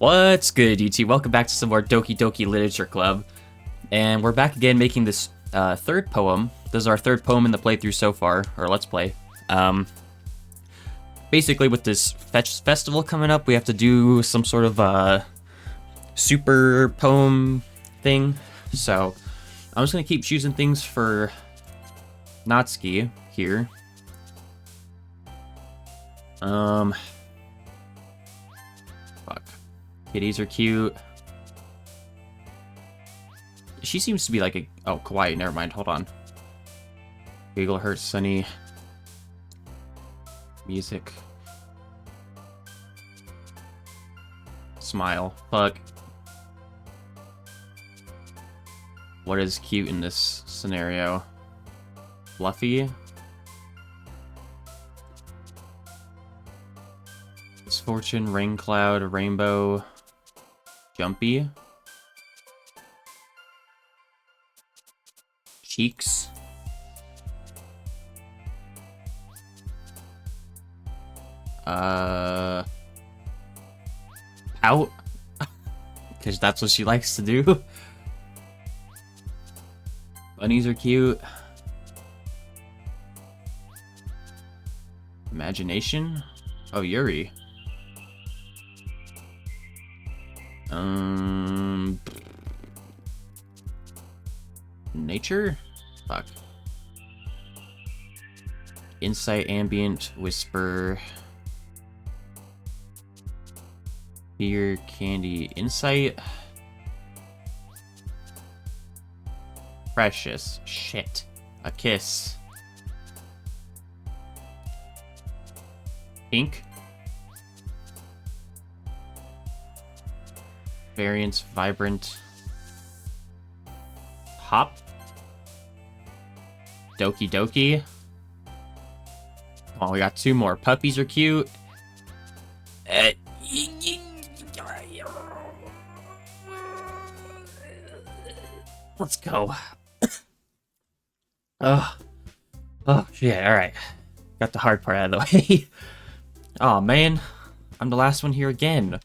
What's good, YouTube? Welcome back to some more Doki Doki Literature Club. And we're back again making this third poem. This is our third poem in the playthrough so far, or let's play. Basically, with this festival coming up, we have to do some sort of super poem thing. So, I'm just going to keep choosing things for Natsuki here. Fuck. Kitties are cute. She seems to be like a... Oh, kawaii. Never mind. Hold on. Giggle hurts Sunny. Music. Smile. Fuck. What is cute in this scenario? Fluffy. Misfortune, rain cloud, rainbow. Jumpy. Cheeks. Pout. Because that's what she likes to do. Bunnies are cute. Imagination. Oh, Yuri. Nature? Fuck. Insight, ambient, whisper. Fear, candy, insight. Precious. Shit. A kiss. Pink. Variance, vibrant. Hop. Doki Doki. Come on, we got two more. Puppies are cute. Let's go. Oh, yeah, alright. Got the hard part out of the way. Oh man, I'm the last one here again.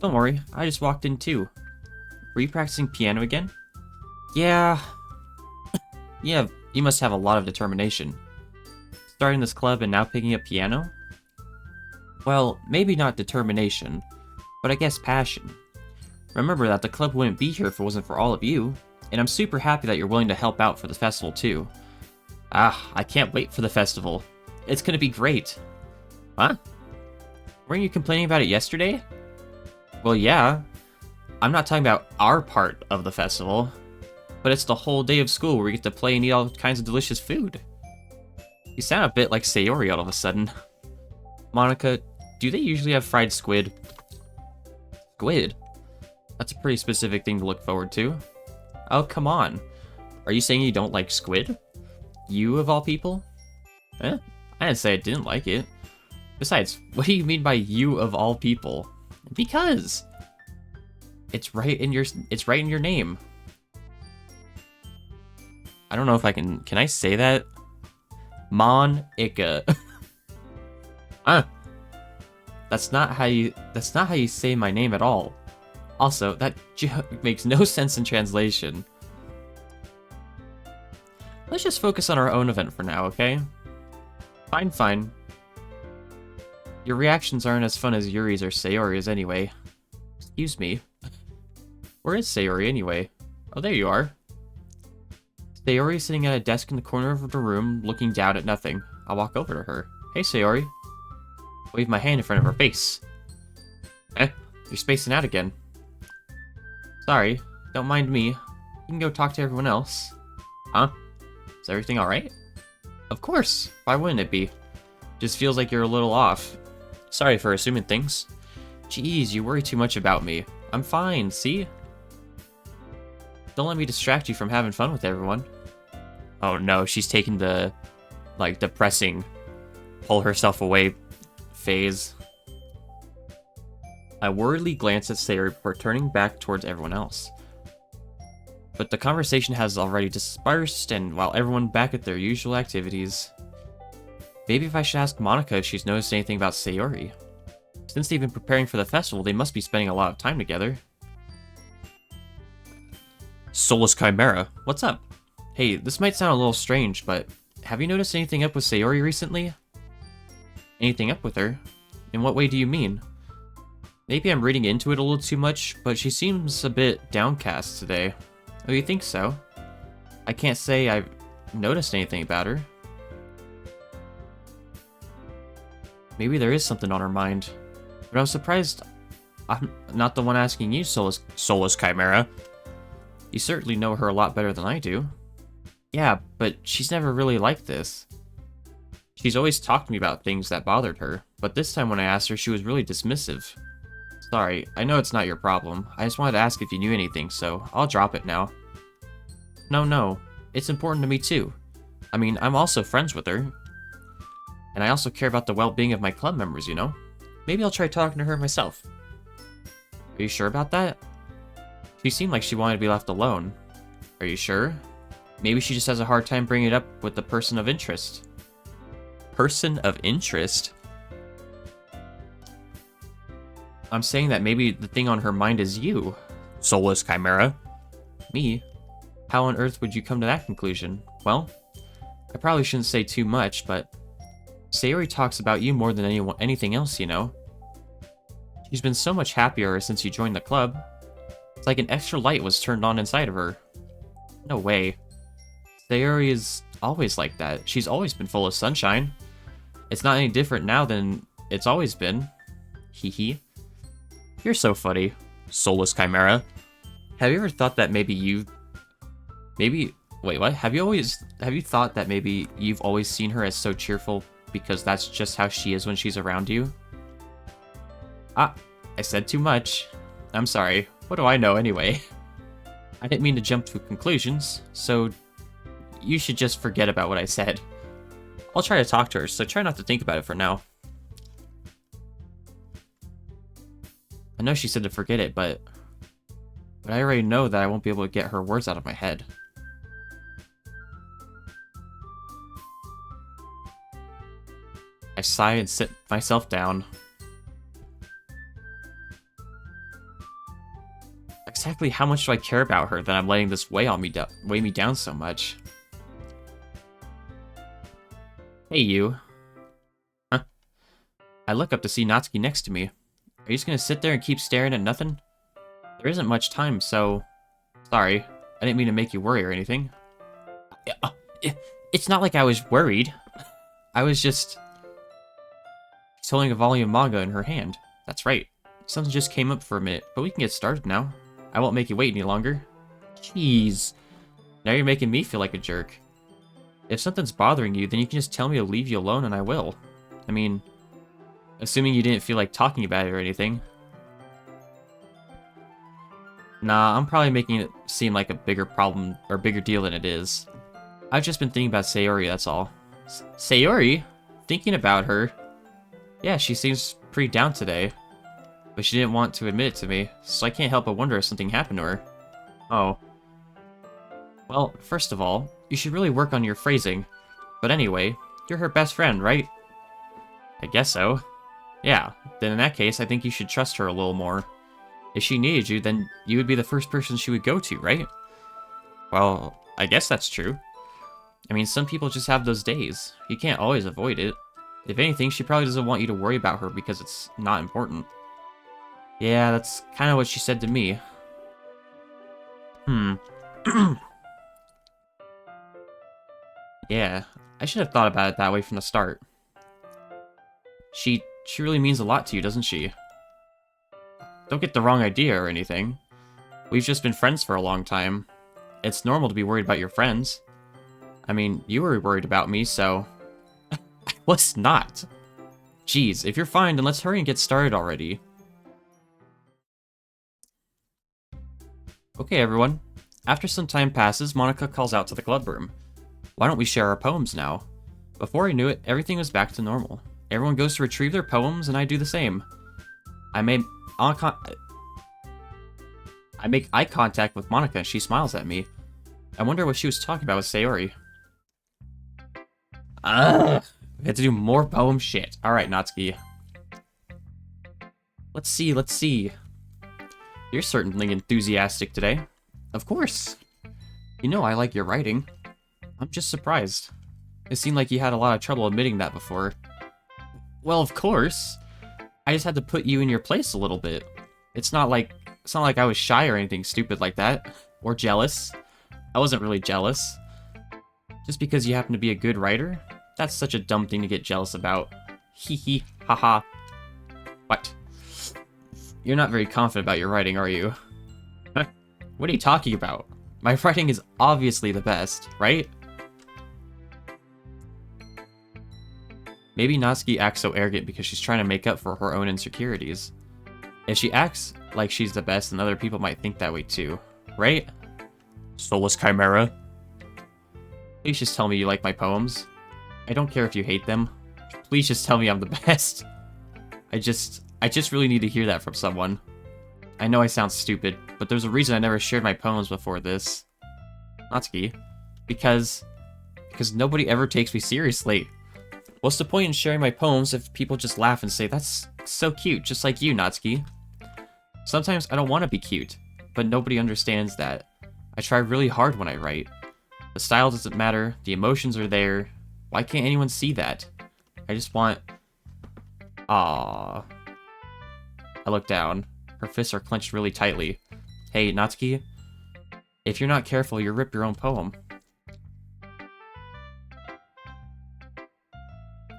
Don't worry, I just walked in too. Were you practicing piano again? Yeah. Yeah, you must have a lot of determination. Starting this club and now picking up piano? Well, maybe not determination, but I guess passion. Remember that the club wouldn't be here if it wasn't for all of you, and I'm super happy that you're willing to help out for the festival too. I can't wait for the festival. It's gonna be great. Huh? Weren't you complaining about it yesterday? Well, yeah. I'm not talking about our part of the festival, but it's the whole day of school where we get to play and eat all kinds of delicious food. You sound a bit like Sayori all of a sudden. Monica, do they usually have fried squid? Squid? That's a pretty specific thing to look forward to. Oh, come on. Are you saying you don't like squid? You, of all people? Eh? I didn't say I didn't like it. Besides, what do you mean by you of all people? Because it's right in your name. I don't know if I can I say that? Monica. That's not how you say my name at all. Also, that makes no sense in translation. Let's just focus on our own event for now, okay? Fine. Your reactions aren't as fun as Yuri's or Sayori's anyway. Excuse me. Where is Sayori anyway? Oh, there you are. Sayori is sitting at a desk in the corner of the room, looking down at nothing. I'll walk over to her. Hey, Sayori. Wave my hand in front of her face. You're spacing out again. Sorry, don't mind me. You can go talk to everyone else. Huh? Is everything alright? Of course. Why wouldn't it be? Just feels like you're a little off. Sorry for assuming things. Jeez, you worry too much about me. I'm fine, see? Don't let me distract you from having fun with everyone. Oh no, she's taking the, depressing, pull herself away phase. I worriedly glance at Sayori before turning back towards everyone else. But the conversation has already dispersed, and while everyone back at their usual activities... Maybe if I should ask Monica if she's noticed anything about Sayori. Since they've been preparing for the festival, they must be spending a lot of time together. Soulless Chimera, what's up? Hey, this might sound a little strange, but have you noticed anything up with Sayori recently? Anything up with her? In what way do you mean? Maybe I'm reading into it a little too much, but she seems a bit downcast today. Oh, you think so? I can't say I've noticed anything about her. Maybe there is something on her mind. But I'm surprised I'm not the one asking you, Soulless Chimera. You certainly know her a lot better than I do. Yeah, but she's never really like this. She's always talked to me about things that bothered her, but this time when I asked her, she was really dismissive. Sorry, I know it's not your problem. I just wanted to ask if you knew anything, so I'll drop it now. No, it's important to me too. I mean, I'm also friends with her. And I also care about the well-being of my club members, you know? Maybe I'll try talking to her myself. Are you sure about that? She seemed like she wanted to be left alone. Are you sure? Maybe she just has a hard time bringing it up with the person of interest. Person of interest? I'm saying that maybe the thing on her mind is you, Soulless Chimera. Me? How on earth would you come to that conclusion? Well, I probably shouldn't say too much, but Sayori talks about you more than anything else, you know? She's been so much happier since you joined the club. It's like an extra light was turned on inside of her. No way. Sayori is always like that. She's always been full of sunshine. It's not any different now than it's always been. Hee hee. You're so funny, Soulless Chimera. Have you ever thought that wait, what? Have you thought that maybe you've always seen her as so cheerful because that's just how she is when she's around you? Ah, I said too much. I'm sorry. What do I know anyway? I didn't mean to jump to conclusions, so you should just forget about what I said. I'll try to talk to her, so try not to think about it for now. I know she said to forget it, but I already know that I won't be able to get her words out of my head. I sigh and sit myself down. Exactly how much do I care about her that I'm letting this weigh me down so much? Hey, you. Huh? I look up to see Natsuki next to me. Are you just gonna sit there and keep staring at nothing? There isn't much time, so... Sorry. I didn't mean to make you worry or anything. It's not like I was worried. I was just... She's holding a volume of manga in her hand. That's right. Something just came up for a minute, but we can get started now. I won't make you wait any longer. Jeez. Now you're making me feel like a jerk. If something's bothering you, then you can just tell me to leave you alone and I will. I mean, assuming you didn't feel like talking about it or anything. Nah, I'm probably making it seem like a bigger problem or bigger deal than it is. I've just been thinking about Sayori, that's all. Sayori? Thinking about her? Yeah, she seems pretty down today. But she didn't want to admit it to me, so I can't help but wonder if something happened to her. Oh. Well, first of all, you should really work on your phrasing. But anyway, you're her best friend, right? I guess so. Yeah, then in that case, I think you should trust her a little more. If she needed you, then you would be the first person she would go to, right? Well, I guess that's true. I mean, some people just have those days. You can't always avoid it. If anything, she probably doesn't want you to worry about her because it's not important. Yeah, that's kind of what she said to me. Yeah, I should have thought about it that way from the start. She really means a lot to you, doesn't she? Don't get the wrong idea or anything. We've just been friends for a long time. It's normal to be worried about your friends. I mean, you were worried about me, so... I was not. Jeez, if you're fine, then let's hurry and get started already. Okay, everyone. After some time passes, Monica calls out to the club room. Why don't we share our poems now? Before I knew it, everything was back to normal. Everyone goes to retrieve their poems, and I do the same. I make eye contact with Monica, and she smiles at me. I wonder what she was talking about with Sayori. Ugh! We have to do more poem shit. Alright, Natsuki. Let's see, let's see. You're certainly enthusiastic today. Of course. You know I like your writing. I'm just surprised. It seemed like you had a lot of trouble admitting that before. Well, of course. I just had to put you in your place a little bit. It's not like I was shy or anything stupid like that. Or jealous. I wasn't really jealous. Just because you happen to be a good writer? That's such a dumb thing to get jealous about. Hee hee, haha. What? You're not very confident about your writing, are you? What are you talking about? My writing is obviously the best, right? Maybe Natsuki acts so arrogant because she's trying to make up for her own insecurities. If she acts like she's the best, then other people might think that way too, right? Soulless Chimera. Please just tell me you like my poems. I don't care if you hate them. Please just tell me I'm the best. I just really need to hear that from someone. I know I sound stupid, but there's a reason I never shared my poems before this. Natsuki. Because nobody ever takes me seriously. What's the point in sharing my poems if people just laugh and say, that's so cute, just like you, Natsuki? Sometimes I don't want to be cute, but nobody understands that. I try really hard when I write. The style doesn't matter, the emotions are there. Why can't anyone see that? I just want... Aww. I look down. Her fists are clenched really tightly. Hey, Natsuki? If you're not careful, you'll rip your own poem.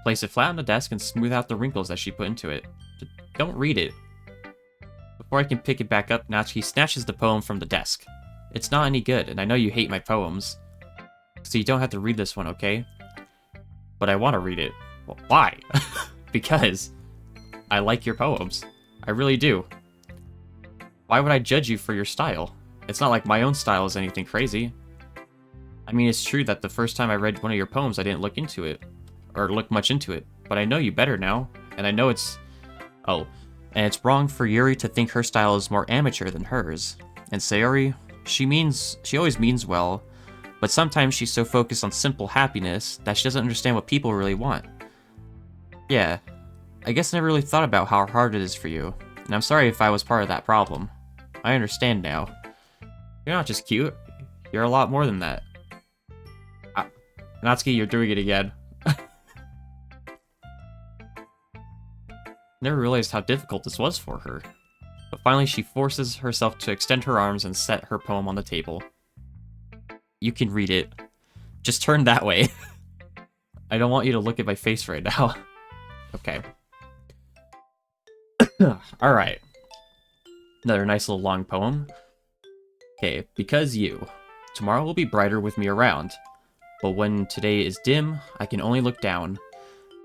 Place it flat on the desk and smooth out the wrinkles that she put into it. Don't read it. Before I can pick it back up, Natsuki snatches the poem from the desk. It's not any good, and I know you hate my poems. So you don't have to read this one, okay? But I want to read it. Well, why? Because I like your poems. I really do. Why would I judge you for your style? It's not like my own style is anything crazy. I mean, it's true that the first time I read one of your poems, I didn't look into it. Or look much into it. But I know you better now. And I know it's... Oh. And it's wrong for Yuri to think her style is more amateur than hers. And Sayori, she always means well. But sometimes she's so focused on simple happiness that she doesn't understand what people really want. Yeah. I guess I never really thought about how hard it is for you. And I'm sorry if I was part of that problem. I understand now. You're not just cute. You're a lot more than that. Natsuki, you're doing it again. Never realized how difficult this was for her. But finally she forces herself to extend her arms and set her poem on the table. You can read it. Just turn that way. I don't want you to look at my face right now. Okay. Alright. Another nice little long poem. Okay, because you. Tomorrow will be brighter with me around. But when today is dim, I can only look down.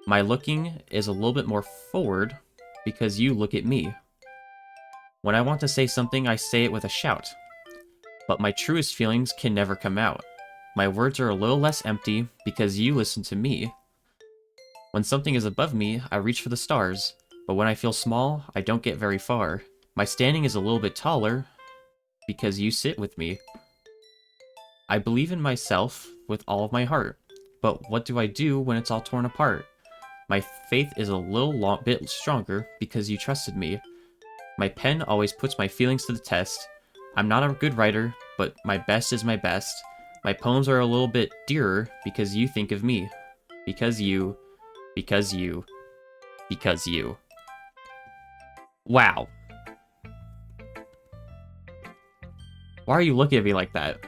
My looking is a little bit more forward because you look at me. When I want to say something, I say it with a shout. But my truest feelings can never come out. My words are a little less empty because you listen to me. When something is above me, I reach for the stars. But when I feel small, I don't get very far. My standing is a little bit taller because you sit with me. I believe in myself with all of my heart. But what do I do when it's all torn apart? My faith is a little bit stronger because you trusted me. My pen always puts my feelings to the test. I'm not a good writer, but my best is my best. My poems are a little bit dearer because you think of me. Because you. Because you. Because you. Wow. Why are you looking at me like that?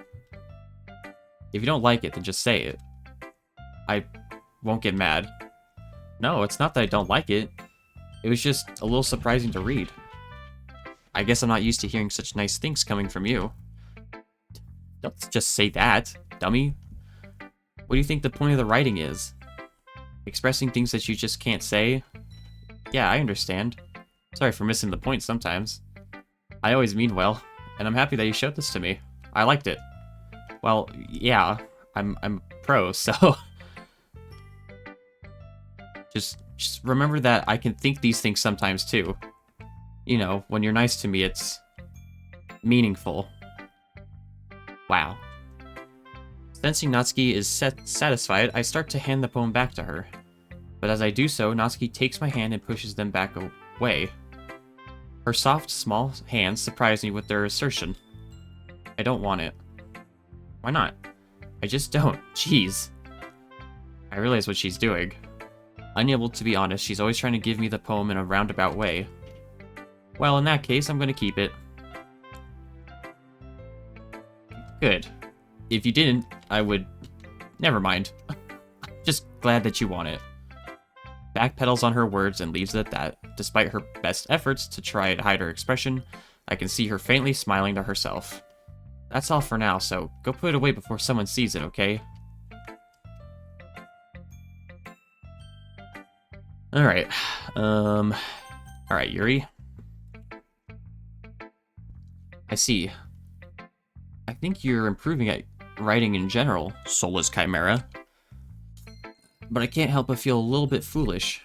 If you don't like it, then just say it. I won't get mad. No, it's not that I don't like it. It was just a little surprising to read. I guess I'm not used to hearing such nice things coming from you. Don't just say that, dummy. What do you think the point of the writing is? Expressing things that you just can't say? Yeah, I understand. Sorry for missing the point sometimes. I always mean well, and I'm happy that you showed this to me. I liked it. Well, yeah, I'm pro, so... Just remember that I can think these things sometimes too. You know, when you're nice to me, it's meaningful. Wow. Sensing Natsuki is satisfied, I start to hand the poem back to her. But as I do so, Natsuki takes my hand and pushes them back away. Her soft, small hands surprise me with their assertion. I don't want it. Why not? I just don't. Jeez. I realize what she's doing. Unable to be honest, she's always trying to give me the poem in a roundabout way. Well, in that case, I'm gonna keep it. Good. If you didn't, I would... Never mind. Just glad that you want it. Backpedals on her words and leaves it at that. Despite her best efforts to try and hide her expression, I can see her faintly smiling to herself. That's all for now, so go put it away before someone sees it, okay? Alright. Alright, Yuri. I see. I think you're improving at writing in general, soulless chimera. But I can't help but feel a little bit foolish.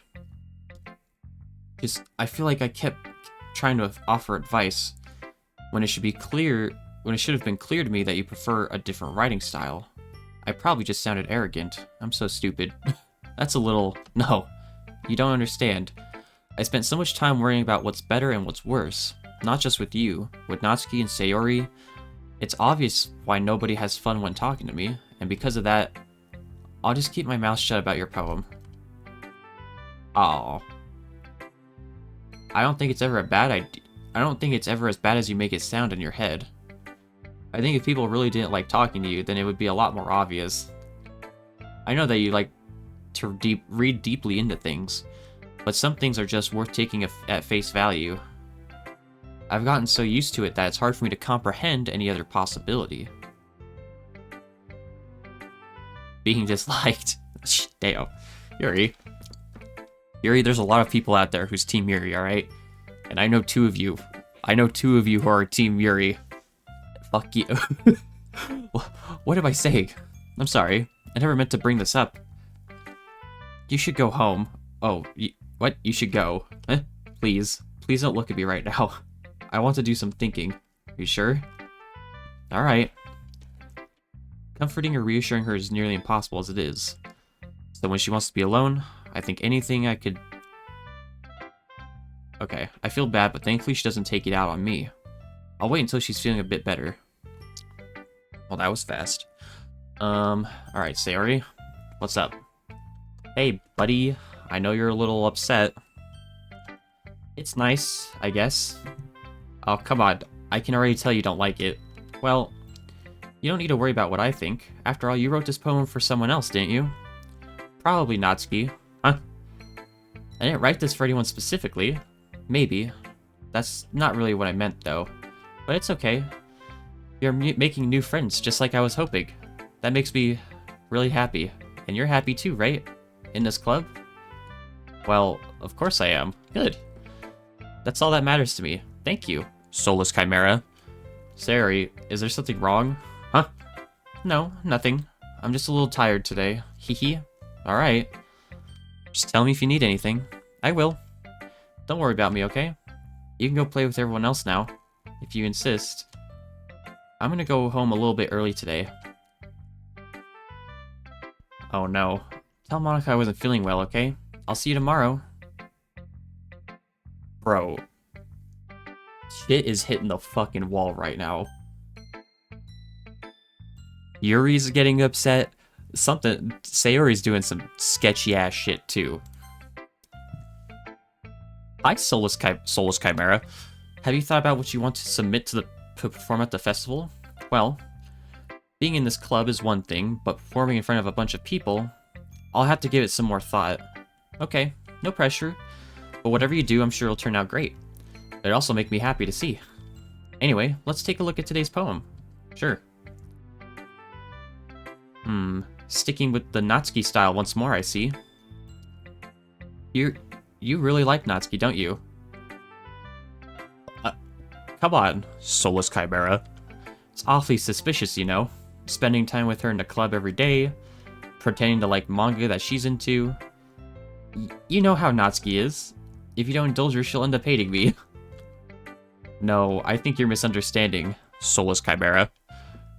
Because I feel like I kept trying to offer advice when it should have been clear to me that you prefer a different writing style. I probably just sounded arrogant. I'm so stupid. That's a little... No, you don't understand. I spent so much time worrying about what's better and what's worse. Not just with you, with Natsuki and Sayori. It's obvious why nobody has fun when talking to me, and because of that, I'll just keep my mouth shut about your poem. Oh. I don't think it's ever a bad idea. I don't think it's ever as bad as you make it sound in your head. I think if people really didn't like talking to you, then it would be a lot more obvious. I know that you like to read deeply into things, but some things are just worth taking at face value. I've gotten so used to it that it's hard for me to comprehend any other possibility. Being disliked. Damn. Yuri. Yuri, there's a lot of people out there who's Team Yuri, alright? And I know two of you. I know two of you who are Team Yuri. Fuck you. What am I saying? I'm sorry. I never meant to bring this up. You should go home. Oh, what? You should go. Please. Please don't look at me right now. I want to do some thinking. Are you sure? Alright. Comforting or reassuring her is nearly impossible as it is. So when she wants to be alone, I think anything I could... Okay, I feel bad, but thankfully she doesn't take it out on me. I'll wait until she's feeling a bit better. Well, that was fast. Alright, Sayori. What's up? Hey, buddy. I know you're a little upset. It's nice, I guess. Oh, come on. I can already tell you don't like it. Well, you don't need to worry about what I think. After all, you wrote this poem for someone else, didn't you? Probably Natsuki. Huh? I didn't write this for anyone specifically. Maybe. That's not really what I meant, though. But it's okay. You're making new friends, just like I was hoping. That makes me really happy. And you're happy too, right? In this club? Well, of course I am. Good. That's all that matters to me. Thank you, soulless chimera. Sayori, is there something wrong? Huh? No, nothing. I'm just a little tired today. Hehe. Alright. Just tell me if you need anything. I will. Don't worry about me, okay? You can go play with everyone else now, if you insist. I'm gonna go home a little bit early today. Oh no. Tell Monica I wasn't feeling well, okay? I'll see you tomorrow. Bro. Shit is hitting the fucking wall right now. Yuri's getting upset. Sayori's doing some sketchy ass shit too. Hi, Soulless Chimera. Have you thought about what you want to submit to perform at the festival? Well, being in this club is one thing, but performing in front of a bunch of people, I'll have to give it some more thought. Okay, no pressure, but whatever you do, I'm sure it'll turn out great. It'd also make me happy to see. Anyway, let's take a look at today's poem. Sure. Sticking with the Natsuki style once more, I see. You really like Natsuki, don't you? Come on, soulless chimera. It's awfully suspicious, you know. Spending time with her in the club every day, pretending to like manga that she's into. You know how Natsuki is. If you don't indulge her, she'll end up hating me. No, I think you're misunderstanding, soulless chimera.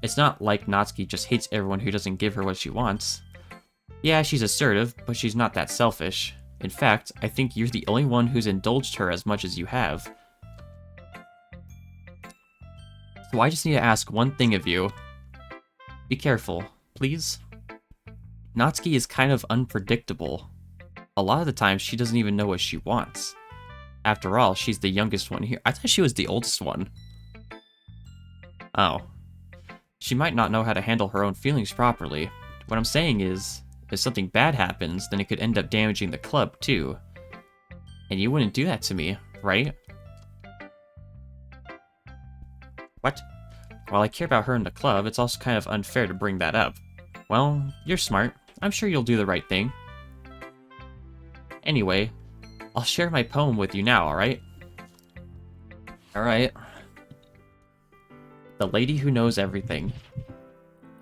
It's not like Natsuki just hates everyone who doesn't give her what she wants. Yeah, she's assertive, but she's not that selfish. In fact, I think you're the only one who's indulged her as much as you have. So I just need to ask one thing of you. Be careful, please. Natsuki is kind of unpredictable. A lot of the time, she doesn't even know what she wants. After all, she's the youngest one here. I thought she was the oldest one. Oh. She might not know how to handle her own feelings properly. What I'm saying is, if something bad happens, then it could end up damaging the club, too. And you wouldn't do that to me, right? What? While I care about her in the club, it's also kind of unfair to bring that up. Well, you're smart. I'm sure you'll do the right thing. Anyway, I'll share my poem with you now, alright? Alright. The Lady Who Knows Everything.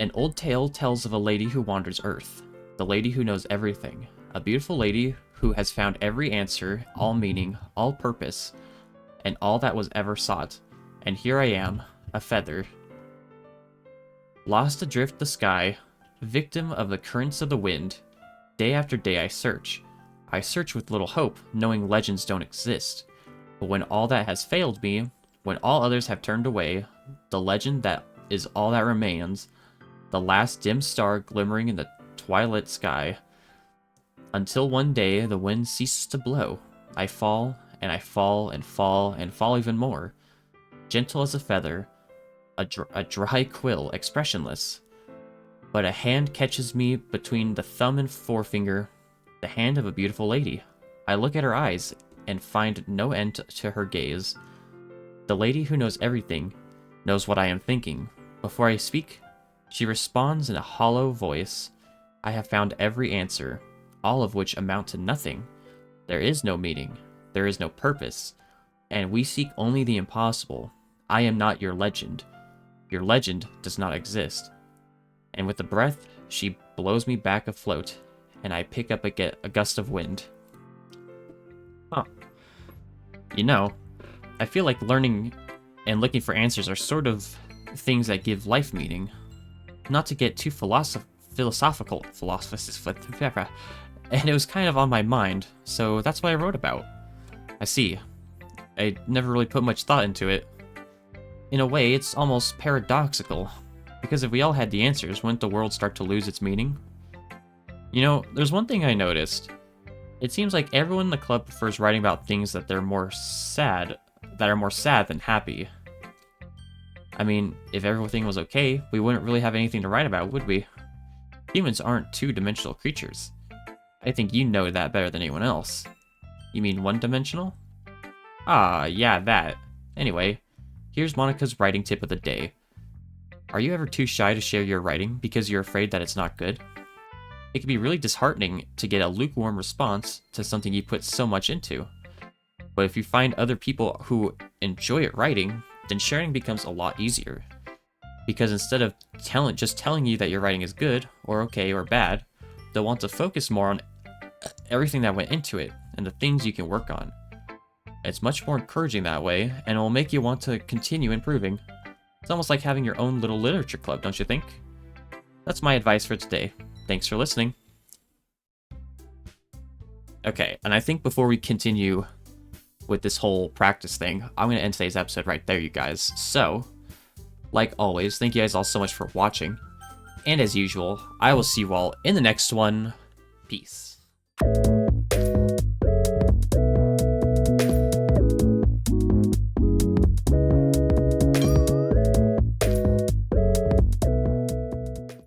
An old tale tells of a lady who wanders Earth. The lady who knows everything. A beautiful lady who has found every answer, all meaning, all purpose, and all that was ever sought. And here I am, a feather. Lost adrift the sky, victim of the currents of the wind. Day after day I search. I search with little hope, knowing legends don't exist. But when all that has failed me, when all others have turned away, the legend that is all that remains, the last dim star glimmering in the twilight sky, until one day the wind ceases to blow. I fall, and I fall, and fall, and fall even more. Gentle as a feather, a dry quill, expressionless. But a hand catches me between the thumb and forefinger, the hand of a beautiful lady. I look at her eyes, and find no end to her gaze. The lady who knows everything, knows what I am thinking. Before I speak, she responds in a hollow voice. I have found every answer, all of which amount to nothing. There is no meaning, there is no purpose, and we seek only the impossible. I am not your legend. Your legend does not exist. And with a breath, she blows me back afloat, and I pick up a gust of wind. Huh. You know, I feel like learning and looking for answers are sort of things that give life meaning. Not to get too philosophical, and it was kind of on my mind, so that's what I wrote about. I see. I never really put much thought into it. In a way, it's almost paradoxical, because if we all had the answers, wouldn't the world start to lose its meaning? You know, there's one thing I noticed. It seems like everyone in the club prefers writing about things that are more sad than happy. I mean, if everything was okay, we wouldn't really have anything to write about, would we? Humans aren't two-dimensional creatures. I think you know that better than anyone else. You mean one-dimensional? Ah, yeah, that. Anyway, here's Monica's writing tip of the day. Are you ever too shy to share your writing because you're afraid that it's not good? It can be really disheartening to get a lukewarm response to something you put so much into. But if you find other people who enjoy it writing, then sharing becomes a lot easier. Because instead of just telling you that your writing is good, or okay, or bad, they'll want to focus more on everything that went into it, and the things you can work on. It's much more encouraging that way, and it will make you want to continue improving. It's almost like having your own little literature club, don't you think? That's my advice for today. Thanks for listening. Okay, and I think before we continue with this whole practice thing, I'm going to end today's episode right there, you guys. So, like always, thank you guys all so much for watching. And as usual, I will see you all in the next one. Peace.